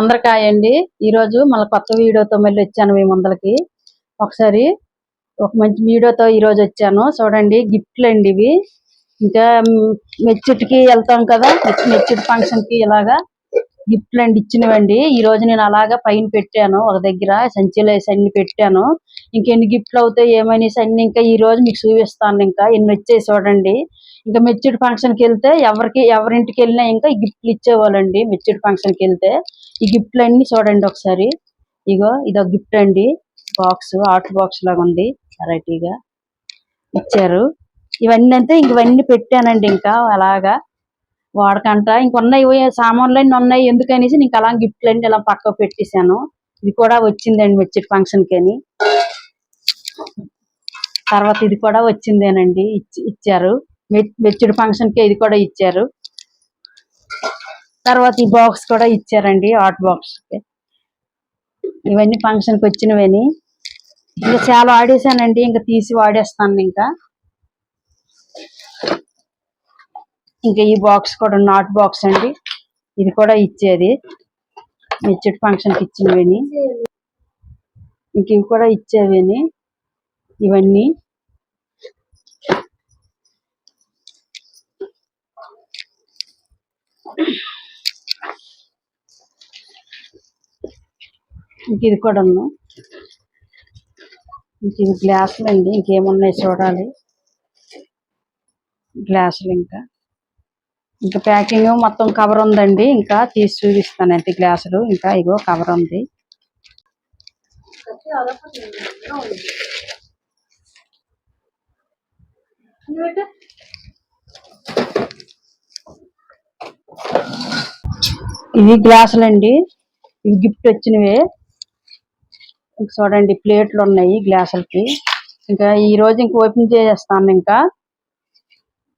అందరికి హాయ్ అండి. ఈరోజు మళ్ళీ కొత్త వీడియోతో మళ్ళీ వచ్చాను మీ ముందరికి. ఒకసారి ఒక మంచి వీడియోతో ఈరోజు వచ్చాను. చూడండి, గిఫ్ట్లు అండి ఇవి. ఇంకా మెచ్యూర్కి వెళ్తాం కదా, మెచ్యూర్ ఫంక్షన్కి ఇలాగా గిఫ్ట్లు అండి ఇచ్చినవండి. ఈ రోజు నేను అలాగా పైన పెట్టాను, ఒక దగ్గర సంచిలో వేసి అన్ని పెట్టాను. ఇంకెన్ని గిఫ్ట్లు అవుతాయి ఏమనేసి అన్ని ఇంకా ఈ రోజు మీకు చూపిస్తాను. ఇంకా ఎన్ని వచ్చాయి చూడండి. ఇంకా మెచ్యూర్ ఫంక్షన్కి వెళ్తే ఎవరింటికి వెళ్ళినా ఇంకా ఈ గిఫ్ట్లు ఇచ్చేవాళ్ళండి. మెచ్యూర్ ఫంక్షన్కి వెళ్తే ఈ గిఫ్ట్లు అన్ని చూడండి ఒకసారి. ఇగో ఇదొక గిఫ్ట్ అండి. బాక్స్, ఆర్ట్ బాక్స్ లాగా ఉంది, వెరైటీగా ఇచ్చారు. ఇవన్నీ అంటే ఇవన్నీ పెట్టానండి ఇంకా అలాగా వాడకంట. ఇంకొన్నాయి సామాన్లు అన్నీ ఉన్నాయి, ఎందుకనేసి ఇంకా అలా గిఫ్ట్లు అన్ని ఇలా పక్కకు పెట్టేశాను. ఇది కూడా వచ్చిందండి మెచ్యూర్ ఫంక్షన్కి అని. తర్వాత ఇది కూడా వచ్చిందేనండి, ఇచ్చారు. మెచ్యూర్ ఫంక్షన్కి ఇది కూడా ఇచ్చారు. తర్వాత ఈ బాక్స్ కూడా ఇచ్చారండి, హాట్ బాక్స్. ఇవన్నీ ఫంక్షన్కి వచ్చినవని ఇంకా చాలా వాడేసానండి, ఇంకా తీసి వాడేస్తాను. ఇంకా ఈ బాక్స్ కూడా నాట్ బాక్స్ అండి, ఇది కూడా ఇచ్చేది మెచ్యూర్ ఫంక్షన్కి ఇచ్చినవని. ఇంక ఇవి కూడా ఇచ్చేవని ఇవన్నీ. ఇంక ఇది కూడా ఇంక ఇది గ్లాసులు అండి. ఇంకేమున్నాయి చూడాలి, గ్లాసులు. ఇంకా ప్యాకింగ్ మొత్తం కవర్ ఉందండి, ఇంకా తీసి చూపిస్తానండి గ్లాసులు. ఇంకా ఇగో కవర్ ఉంది. ఇవి గ్లాసులు అండి, ఇవి గిఫ్ట్ వచ్చినవే. చూడండి, ప్లేట్లు ఉన్నాయి గ్లాసులకి. ఇంకా ఈ రోజు ఇంక ఓపెన్ చేసేస్తాను ఇంకా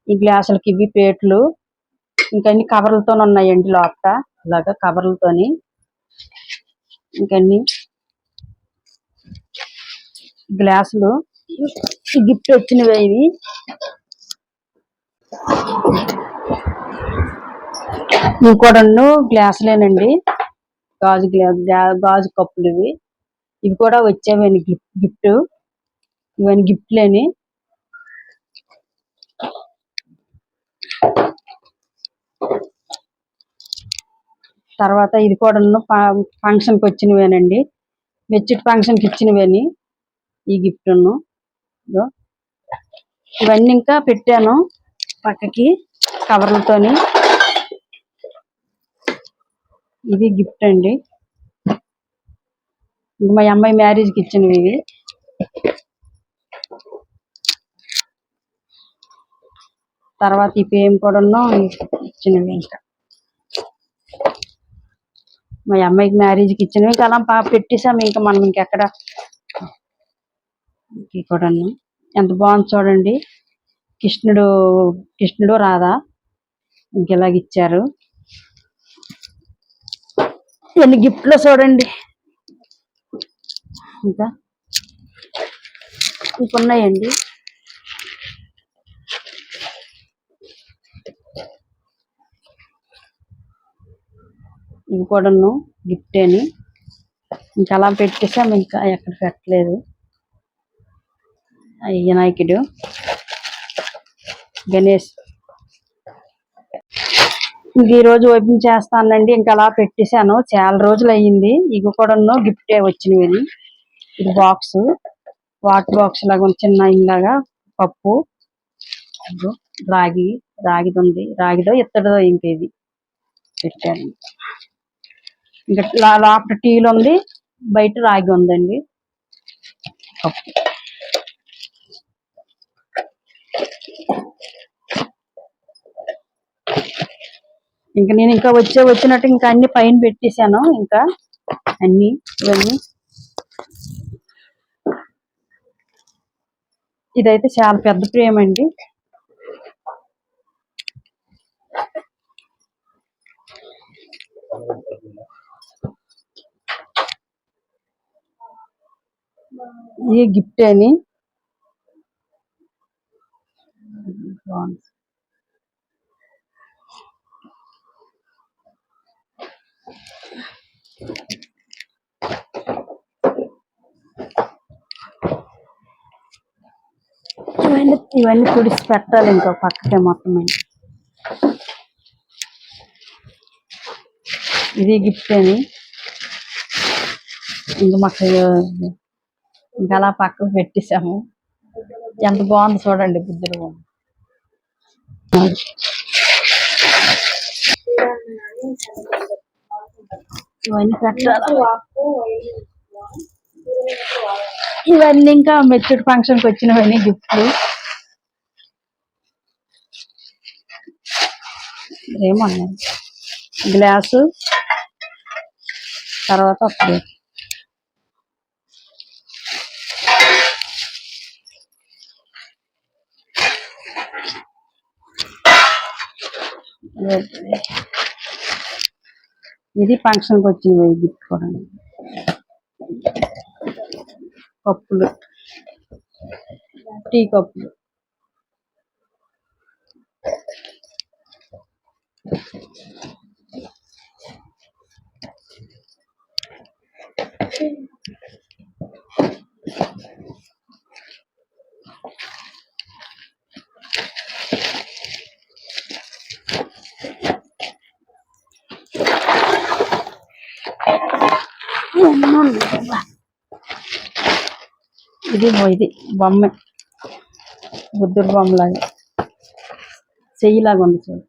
ఈ గ్లాసులకి. ఇవి ప్లేట్లు ఇంకా అన్ని కవర్లతో ఉన్నాయండి లోపల, అలాగా కవర్లతోని. ఇంకన్ని గ్లాసులు గిఫ్ట్ వచ్చినవే ఇవి. ఇంకోటి గ్లాసులేనండి, గాజు కప్పులు ఇవి. ఇవి కూడా వచ్చేవని గిఫ్ట్. ఇవన్నీ గిఫ్ట్లేని. తర్వాత ఇది కూడా ఫంక్షన్కి వచ్చినవేనండి, మెచ్యూర్ ఫంక్షన్కి ఇచ్చినవేని ఈ గిఫ్ట్. ఇవన్నీ ఇంకా పెట్టాను పక్కకి కవర్లతోని. ఇది గిఫ్ట్ అండి, మా అమ్మాయి మ్యారేజ్కి ఇచ్చినవి ఇవి. తర్వాత ఈ పేమ్ కూడా ఇచ్చినవి, ఇంకా మా అమ్మాయికి మ్యారేజ్కి ఇచ్చినవి. ఇంకా అలా పెట్టేసాము, ఇంకా మనం ఇంకెక్కడ. కూడా ఎంత బాగుంది చూడండి, కృష్ణుడు రాధా ఇంకెలాగ ఇచ్చారు. ఎన్ని గిఫ్ట్లో చూడండి. ఇంకా ఇంకున్నాయండి. ఇవి కూడా గిఫ్ట్ అని ఇంకా అలా పెట్టేసాము, ఇంకా ఎక్కడ పెట్టలేదు. వినాయకుడు, గణేష్. ఇంక ఈ రోజు ఓపెన్ చేస్తానండి, ఇంకా అలా పెట్టేశాను. చాలా రోజులు అయ్యింది. ఇవి కూడా గిఫ్ట్ వచ్చినవి. ఇది బాక్స్, వాటర్ బాక్స్ లాగా చిన్న ఇలాగా. పప్పు, రాగిది ఉంది, రాగిదో ఇత్తడిదో ఇంక ఇది పెట్టాను. ఇంకా లోపల టీలు ఉంది, బయట రాగి ఉందండి. ఇంకా నేను ఇంకా వచ్చినట్టు ఇంకా అన్ని పైన పెట్టేశాను. ఇంకా అన్ని ఇవన్నీ. ఇదైతే చాలా పెద్ద ప్రేమ అండి. ఇది గిఫ్ట్ అని. ఇవన్నీ తుడిసి పెట్టాలి ఇంకో పక్కకే మొత్తం. ఇది గిఫ్ట్ అని ఇంక మాకు ఇంకా అలా పక్కకు పెట్టేసాము. ఎంత బాగుంది చూడండి బుద్ధుడు బొమ్మ. ఇవన్నీ పెట్టాలి. ఇవన్నీ ఇంకా మెచ్యూర్ ఫంక్షన్కి వచ్చినవన్నీ గిఫ్ట్లు. ఏమన్నా గ్లాసు తర్వాత ప్లేట్. ఇది ఫంక్షన్కి వచ్చినవి గిఫ్ట్ కూడా. కప్పులు, టీ కప్పులు. ఇది బొమ్మ, బుద్ధుడు బొమ్మలాగా చెయ్యిలాగా ఉంది చూడు.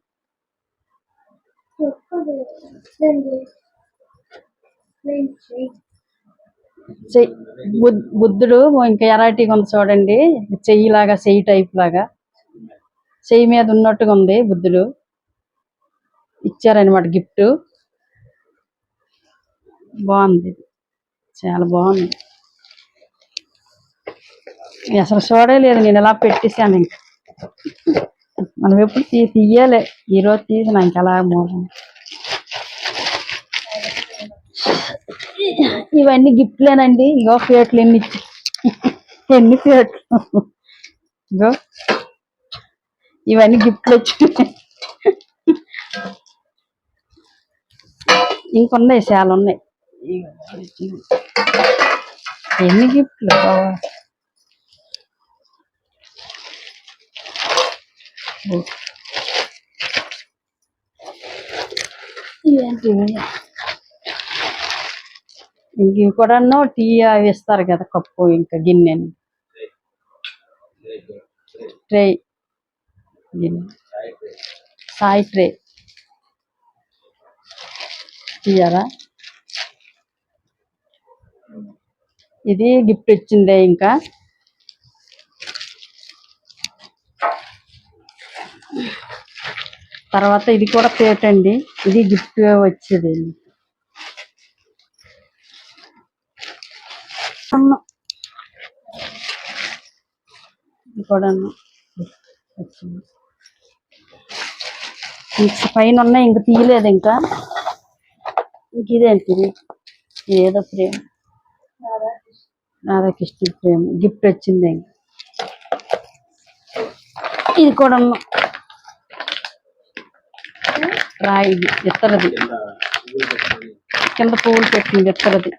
బుద్ధుడు ఇంకా ఎరాటీగా ఉంది చూడండి. చెయ్యిలాగా, చెయ్యి టైప్ లాగా చెయ్యి మీద ఉన్నట్టుగా ఉంది బుద్ధుడు. ఇచ్చారనమాట గిఫ్ట్. బాగుంది, చాలా బాగుంది. అసలు చూడలేదు, నేను ఇలా పెట్టేశాను. ఇంకా మనం ఎప్పుడు తీయాలి, ఈరోజు తీసిన ఇంకా అలా మూలం. ఇవన్నీ గిఫ్ట్లేనండి. ఇగో ప్లేట్లు ఎన్ని ప్లేట్లు. ఇగో ఇవన్నీ గిఫ్ట్లు వచ్చినాయి. ఇంకొన్నాయి, చాలా ఉన్నాయి. ఎన్ని గిఫ్ట్లు. ఇంక కూడా టీ అవి ఇస్తారు కదా, కప్పు ఇంకా గిన్నె, ట్రే, గిన్నె, సాయి ట్రే తీయరా. ఇది గిఫ్ట్ ఇచ్చిందే. ఇంకా తర్వాత ఇది కూడా ప్లేట్ అండి. ఇది గిఫ్ట్ వచ్చేది. ఇది కూడా వచ్చింది. పైన ఉన్నాయి, ఇంక తీయలేదు. ఇంకా ఇదేంటిది, ఏదో ప్రేమ, రాధాకృష్ణ ప్రేమ గిఫ్ట్ వచ్చింది. ఇది కూడా రాయి ఇత్తరది, కింద పువ్వులు పెట్టింది ఇత్తరది.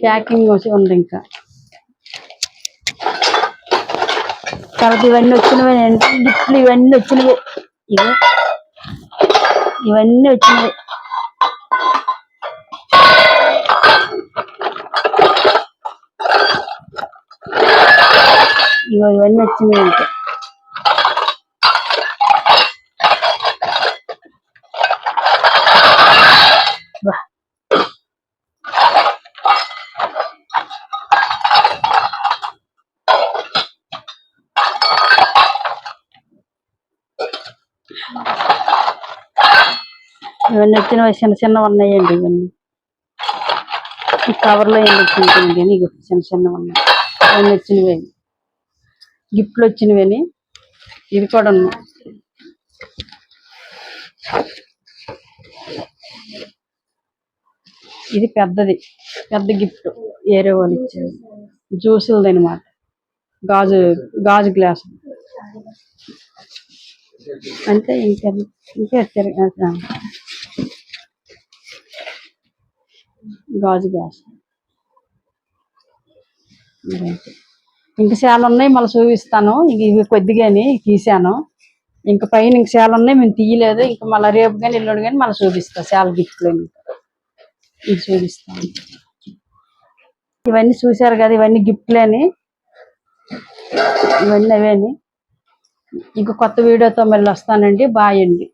ప్యాకింగ్ ఉంది. ఇంకా తర్వాత ఇవన్నీ వచ్చినవి గిఫ్ట్లు. ఇవన్నీ వచ్చినవి, ఇవన్నీ వచ్చినవి. ఇవన్నీ వచ్చినవి. ఇంకా ఇవన్నీ వచ్చినవి, చిన్న చిన్నవి ఉన్నాయండి. ఇవన్నీ ఈ కవర్లో ఏమి వచ్చిందండి, నీకు చిన్న చిన్నవి ఉన్నాయి. ఇవన్నీ వచ్చినవి, గిఫ్ట్లు వచ్చినవి. ఇవి కూడా ఉన్నాయి. ఇది పెద్దది, పెద్ద గిఫ్ట్ ఏరే వాళ్ళు ఇచ్చేది. జ్యూసులది అనమాట. గాజు గ్లాసు అంటే. ఇంకా గాజు గ్లాస్. ఇదేంటి. ఇంకా చాలా ఉన్నాయి, మళ్ళీ చూపిస్తాను. ఇంక ఇవి కొద్దిగాని తీసాను. ఇంకా పైన ఇంక చాలా ఉన్నాయి, మేము తీయలేదు. ఇంకా మళ్ళీ రేపు కానీ ఎల్లుండి కానీ మళ్ళీ చూపిస్తా చాలా గిఫ్ట్లు. ఇది చూపిస్తాను. ఇవన్నీ చూశారు కదా, ఇవన్నీ గిఫ్ట్లేని, ఇవన్నీ అవేని. ఇంక కొత్త వీడియోతో మళ్ళీ వస్తానండి. బాయ్ అండి.